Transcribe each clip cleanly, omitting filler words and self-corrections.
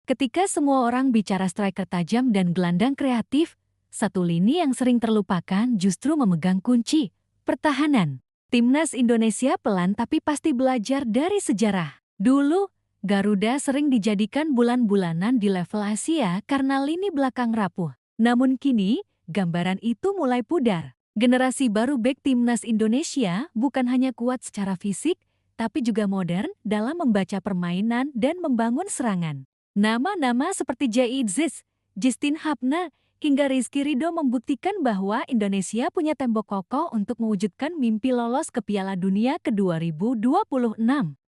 Ketika semua orang bicara striker tajam dan gelandang kreatif, satu lini yang sering terlupakan justru memegang kunci, pertahanan. Timnas Indonesia pelan tapi pasti belajar dari sejarah. Dulu, Garuda sering dijadikan bulan-bulanan di level Asia karena lini belakang rapuh. Namun kini, gambaran itu mulai pudar. Generasi baru bek Timnas Indonesia bukan hanya kuat secara fisik, tapi juga modern dalam membaca permainan dan membangun serangan. Nama-nama seperti Jay Idzis, Justin Hubner, hingga Rizky Ridho membuktikan bahwa Indonesia punya tembok kokoh untuk mewujudkan mimpi lolos ke Piala Dunia ke 2026.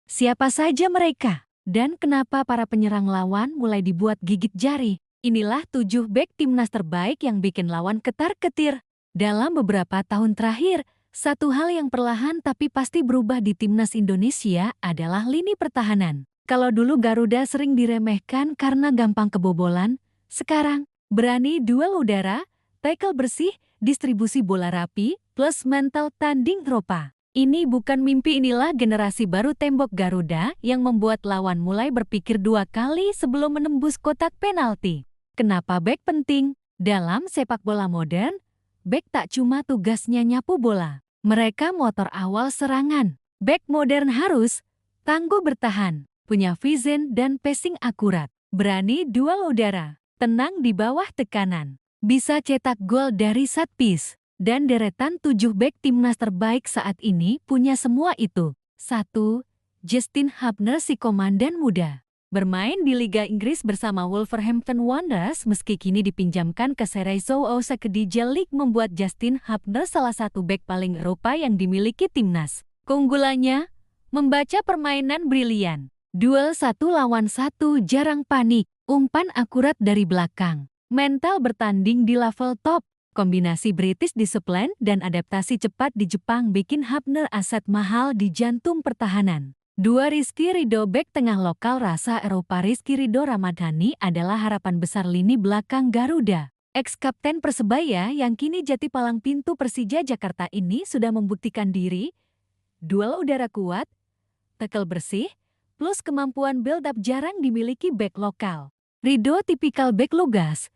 Siapa saja mereka? Dan kenapa para penyerang lawan mulai dibuat gigit jari? Inilah 7 bek timnas terbaik yang bikin lawan ketar-ketir. Dalam beberapa tahun terakhir, satu hal yang perlahan tapi pasti berubah di timnas Indonesia adalah lini pertahanan. Kalau dulu Garuda sering diremehkan karena gampang kebobolan, sekarang berani duel udara, tackle bersih, distribusi bola rapi, plus mental tanding ropa. Ini bukan mimpi, inilah generasi baru tembok Garuda yang membuat lawan mulai berpikir 2 kali sebelum menembus kotak penalti. Kenapa bek penting? Dalam sepak bola modern, bek tak cuma tugasnya nyapu bola. Mereka motor awal serangan. Bek modern harus tangguh bertahan, punya vision dan passing akurat, berani duel udara, tenang di bawah tekanan, bisa cetak gol dari set piece, dan deretan 7 bek timnas terbaik saat ini punya semua itu. 1. Justin Hubner, si komandan muda. Bermain di Liga Inggris bersama Wolverhampton Wanderers meski kini dipinjamkan ke Serie A Kedija League membuat Justin Hubner salah satu bek paling Eropa yang dimiliki timnas. Keunggulannya, membaca permainan brilian. Duel 1 lawan 1 jarang panik, umpan akurat dari belakang. Mental bertanding di level top, kombinasi British discipline dan adaptasi cepat di Jepang bikin Hubner aset mahal di jantung pertahanan. 2. Rizky Ridho, bek tengah lokal rasa Eropa. Rizky Ridho Ramadhani adalah harapan besar lini belakang Garuda. Ex-kapten Persebaya yang kini jadi palang pintu Persija Jakarta ini sudah membuktikan diri. Duel udara kuat, tackle bersih, plus kemampuan build-up jarang dimiliki bek lokal. Ridho tipikal bek lugas,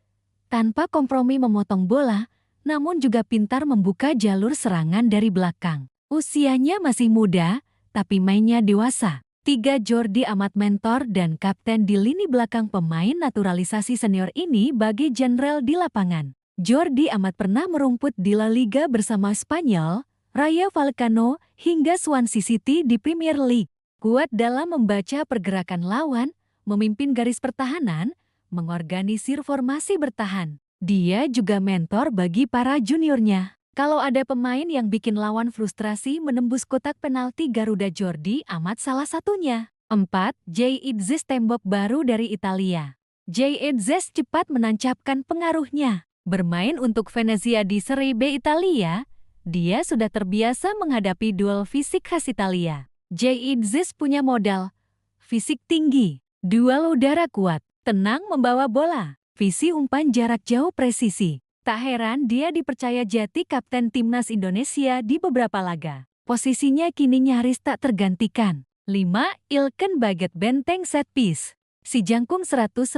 tanpa kompromi memotong bola, namun juga pintar membuka jalur serangan dari belakang. Usianya masih muda, tapi mainnya dewasa. 3. Jordi Amat, mentor dan kapten di lini belakang. Pemain naturalisasi senior ini bagi jenderal di lapangan. Jordi Amat pernah merumput di La Liga bersama Spanyol, Rayo Vallecano, hingga Swansea City di Premier League. Kuat dalam membaca pergerakan lawan, memimpin garis pertahanan, mengorganisir formasi bertahan. Dia juga mentor bagi para juniornya. Kalau ada pemain yang bikin lawan frustrasi menembus kotak penalti, Garuda Jordi Amat salah satunya. 4. Jay Idzis, tembok baru dari Italia. Jay Idzis cepat menancapkan pengaruhnya. Bermain untuk Venezia di Serie B Italia, dia sudah terbiasa menghadapi duel fisik khas Italia. Jay Idzis punya modal fisik tinggi, duel udara kuat, tenang membawa bola, visi umpan jarak jauh presisi. Tak heran dia dipercaya jadi kapten timnas Indonesia di beberapa laga. Posisinya kini nyaris tak tergantikan. 5. Ilken Baget, benteng set piece. Si jangkung 194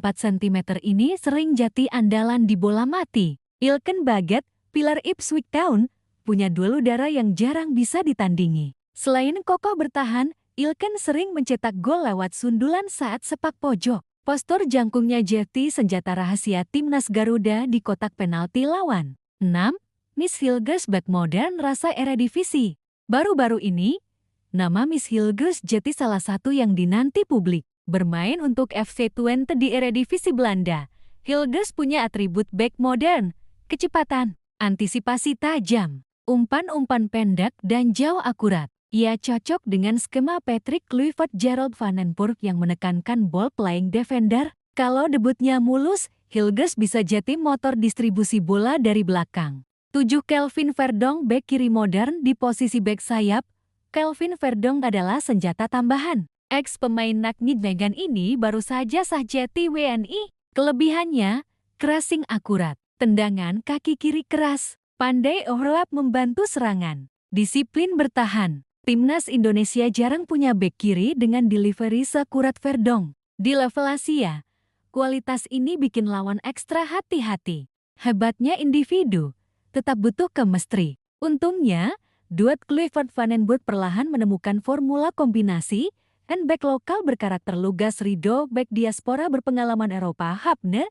cm ini sering jadi andalan di bola mati. Ilken Baget, pilar Ipswich Town, punya duel udara yang jarang bisa ditandingi. Selain kokoh bertahan, Ilken sering mencetak gol lewat sundulan saat sepak pojok. Postur jangkungnya jadi senjata rahasia timnas Garuda di kotak penalti lawan. 6. Miss Hilgers, bek modern rasa Eredivisie. Baru-baru ini, nama Miss Hilgers jadi salah satu yang dinanti publik. Bermain untuk FC Twente di Eredivisie Belanda, Hilgers punya atribut bek modern, kecepatan, antisipasi tajam, umpan-umpan pendek dan jauh akurat. Ia cocok dengan skema Patrick Kluivert, Gerald van den Burg yang menekankan ball playing defender. Kalau debutnya mulus, Hilgers bisa jadi motor distribusi bola dari belakang. 7. Kelvin Verdonk, bek kiri modern di posisi bek sayap. Kelvin Verdonk adalah senjata tambahan. Ex-pemain Nijmegen ini baru saja sah jadi WNI. Kelebihannya, crossing akurat, tendangan kaki kiri keras, pandai overlap membantu serangan, disiplin bertahan. Timnas Indonesia jarang punya bek kiri dengan delivery sekurat Verdonk. Di level Asia, kualitas ini bikin lawan ekstra hati-hati. Hebatnya individu, tetap butuh chemistry. Untungnya, duet Kluivert Vandenberg perlahan menemukan formula kombinasi, dan bek lokal berkarakter lugas Rido, bek diaspora berpengalaman Eropa Hapner,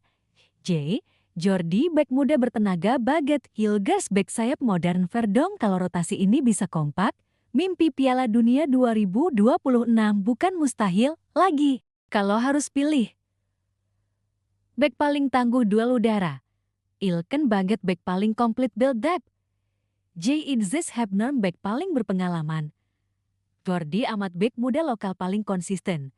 Jordi bek muda bertenaga Baget Hilgers bek sayap modern Verdong. Kalau rotasi ini bisa kompak, mimpi Piala Dunia 2026 bukan mustahil lagi. Kalau harus pilih, bek paling tangguh duel udara, Ilken Baget bek paling komplit build depth, Idzis Hebner bek paling berpengalaman, Jordi Amat bek muda lokal paling konsisten,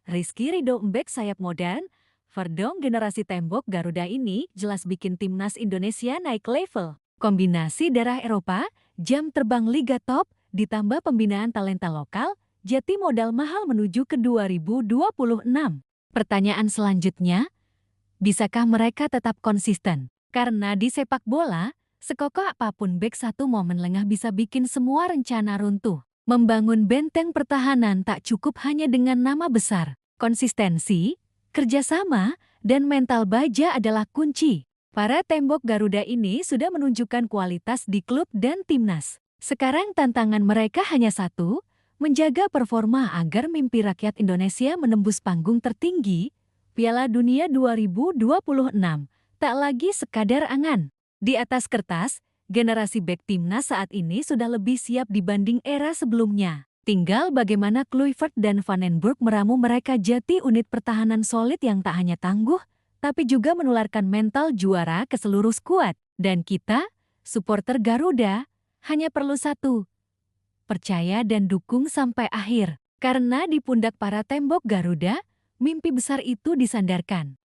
Rizky Ridho bek sayap modern. Verdong generasi tembok Garuda ini jelas bikin timnas Indonesia naik level. Kombinasi darah Eropa, jam terbang Liga Top, ditambah pembinaan talenta lokal, jadi modal mahal menuju ke 2026. Pertanyaan selanjutnya, bisakah mereka tetap konsisten? Karena di sepak bola, sekokoh apapun bek satu momen lengah bisa bikin semua rencana runtuh. Membangun benteng pertahanan tak cukup hanya dengan nama besar. Konsistensi, kerjasama, dan mental baja adalah kunci. Para tembok Garuda ini sudah menunjukkan kualitas di klub dan timnas. Sekarang tantangan mereka hanya satu, menjaga performa agar mimpi rakyat Indonesia menembus panggung tertinggi, Piala Dunia 2026, tak lagi sekadar angan. Di atas kertas, generasi bek timnas saat ini sudah lebih siap dibanding era sebelumnya. Tinggal bagaimana Kluivert dan Vandenberg meramu mereka jadi unit pertahanan solid yang tak hanya tangguh, tapi juga menularkan mental juara ke seluruh skuad. Dan kita, supporter Garuda, hanya perlu satu, percaya dan dukung sampai akhir. Karena di pundak para tembok Garuda, mimpi besar itu disandarkan.